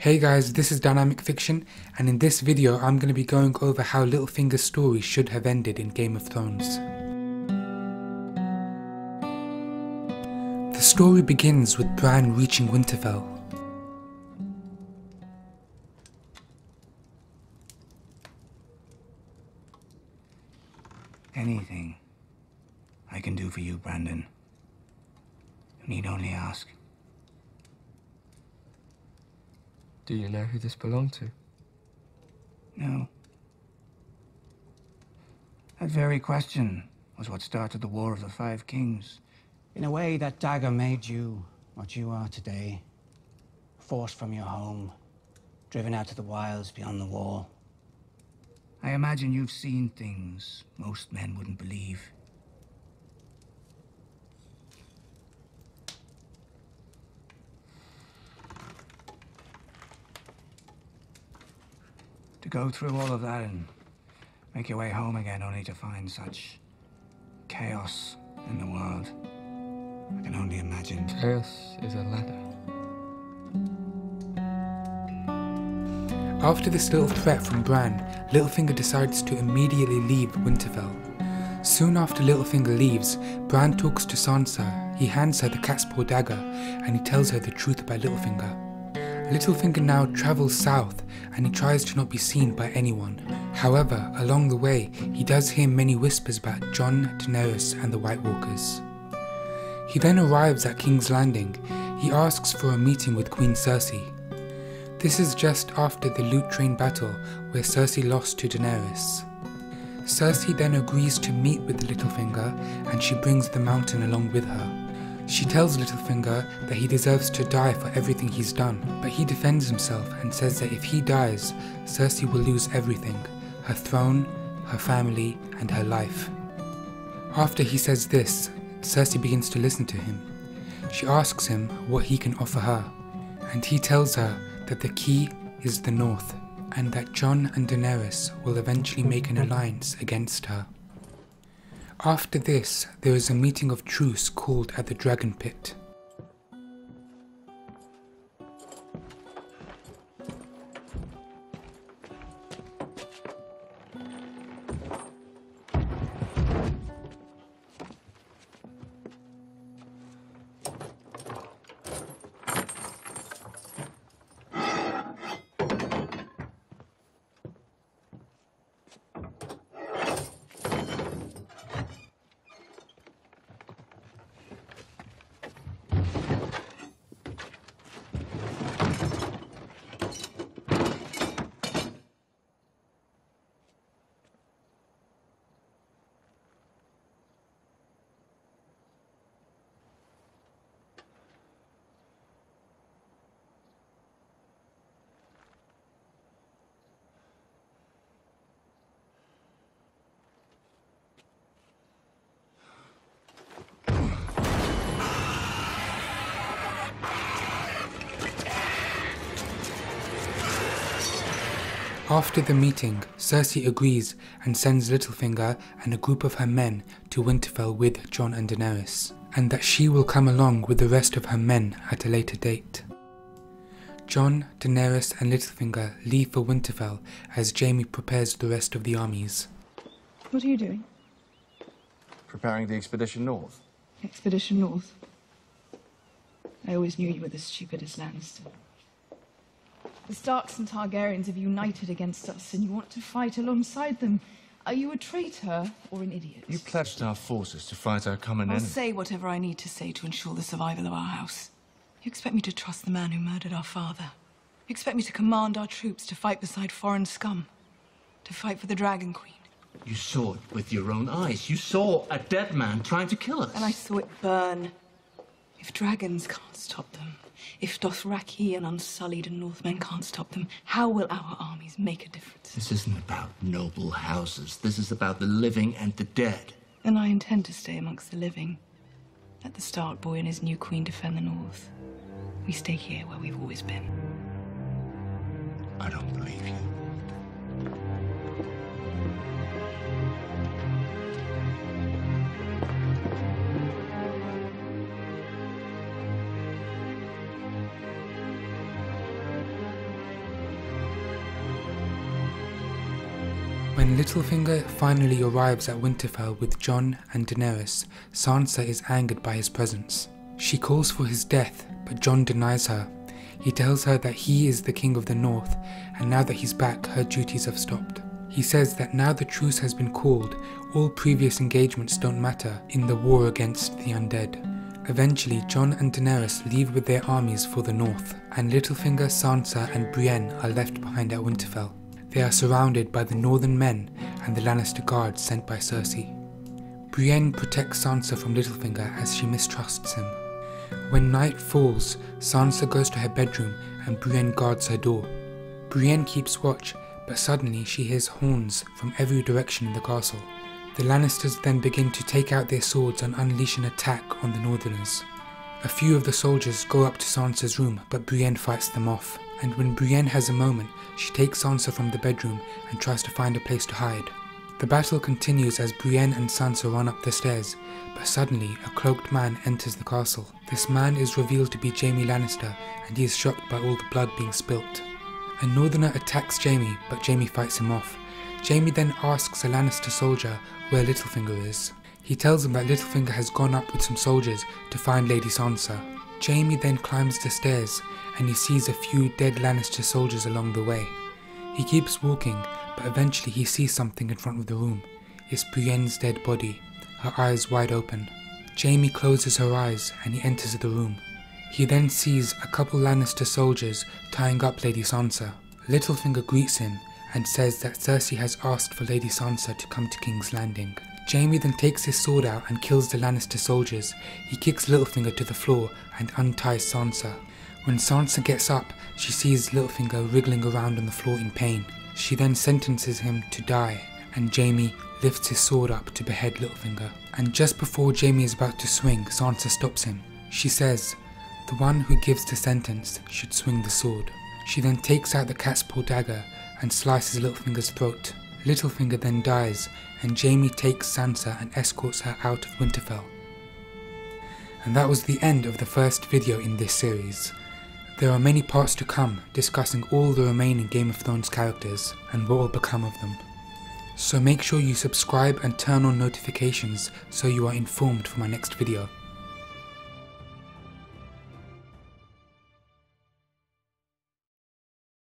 Hey guys, this is Dynamic Fiction, and in this video I'm going to be going over how Littlefinger's story should have ended in Game of Thrones. The story begins with Bran reaching Winterfell. Anything I can do for you, Brandon. You need only ask. Do you know who this belonged to? No. That very question was what started the War of the Five Kings. In a way, that dagger made you what you are today. Forced from your home, driven out to the wilds beyond the wall. I imagine you've seen things most men wouldn't believe. To go through all of that and make your way home again only to find such chaos in the world. I can only imagine. Chaos is a ladder. After this little threat from Bran, Littlefinger decides to immediately leave Winterfell. Soon after Littlefinger leaves, Bran talks to Sansa. He hands her the cat's paw dagger and he tells her the truth about Littlefinger. Littlefinger now travels south and he tries to not be seen by anyone. However, along the way, he does hear many whispers about Jon, Daenerys and the White Walkers. He then arrives at King's Landing. He asks for a meeting with Queen Cersei. This is just after the Loot Train battle where Cersei lost to Daenerys. Cersei then agrees to meet with Littlefinger and she brings the mountain along with her. She tells Littlefinger that he deserves to die for everything he's done, but he defends himself and says that if he dies, Cersei will lose everything, her throne, her family, and her life. After he says this, Cersei begins to listen to him. She asks him what he can offer her, and he tells her that the key is the North, and that Jon and Daenerys will eventually make an alliance against her. After this, there is a meeting of truce called at the Dragon Pit. After the meeting, Cersei agrees and sends Littlefinger and a group of her men to Winterfell with Jon and Daenerys, and that she will come along with the rest of her men at a later date. Jon, Daenerys and Littlefinger leave for Winterfell as Jaime prepares the rest of the armies. What are you doing? Preparing the expedition north. Expedition north? I always knew you were the stupidest Lannister. The Starks and Targaryens have united against us, and you want to fight alongside them. Are you a traitor or an idiot? You pledged our forces to fight our common enemy. I'll say whatever I need to say to ensure the survival of our house. You expect me to trust the man who murdered our father? You expect me to command our troops to fight beside foreign scum? To fight for the Dragon Queen? You saw it with your own eyes. You saw a dead man trying to kill us. And I saw it burn. If dragons can't stop them, if Dothraki and Unsullied and Northmen can't stop them, how will our armies make a difference? This isn't about noble houses. This is about the living and the dead. And I intend to stay amongst the living. Let the Stark boy and his new queen defend the North. We stay here where we've always been. I don't believe you. When Littlefinger finally arrives at Winterfell with Jon and Daenerys, Sansa is angered by his presence. She calls for his death, but Jon denies her. He tells her that he is the king of the north, and now that he's back, her duties have stopped. He says that now the truce has been called, all previous engagements don't matter in the war against the undead. Eventually, Jon and Daenerys leave with their armies for the north, and Littlefinger, Sansa and Brienne are left behind at Winterfell. They are surrounded by the northern men and the Lannister guards sent by Cersei. Brienne protects Sansa from Littlefinger as she mistrusts him. When night falls, Sansa goes to her bedroom and Brienne guards her door. Brienne keeps watch, but suddenly she hears horns from every direction in the castle. The Lannisters then begin to take out their swords and unleash an attack on the Northerners. A few of the soldiers go up to Sansa's room, but Brienne fights them off. And when Brienne has a moment, she takes Sansa from the bedroom and tries to find a place to hide. The battle continues as Brienne and Sansa run up the stairs, but suddenly a cloaked man enters the castle. This man is revealed to be Jaime Lannister, and he is shocked by all the blood being spilt. A Northerner attacks Jaime, but Jaime fights him off. Jaime then asks a Lannister soldier where Littlefinger is. He tells him that Littlefinger has gone up with some soldiers to find Lady Sansa. Jaime then climbs the stairs, and he sees a few dead Lannister soldiers along the way. He keeps walking, but eventually he sees something in front of the room. It's Brienne's dead body, her eyes wide open. Jaime closes her eyes and he enters the room. He then sees a couple Lannister soldiers tying up Lady Sansa. Littlefinger greets him and says that Cersei has asked for Lady Sansa to come to King's Landing. Jaime then takes his sword out and kills the Lannister soldiers. He kicks Littlefinger to the floor and unties Sansa. When Sansa gets up, she sees Littlefinger wriggling around on the floor in pain. She then sentences him to die, and Jaime lifts his sword up to behead Littlefinger. And just before Jaime is about to swing, Sansa stops him. She says, "The one who gives the sentence should swing the sword." She then takes out the cat's paw dagger and slices Littlefinger's throat. Littlefinger then dies, and Jaime takes Sansa and escorts her out of Winterfell. And that was the end of the first video in this series. There are many parts to come, discussing all the remaining Game of Thrones characters and what will become of them. So make sure you subscribe and turn on notifications so you are informed for my next video.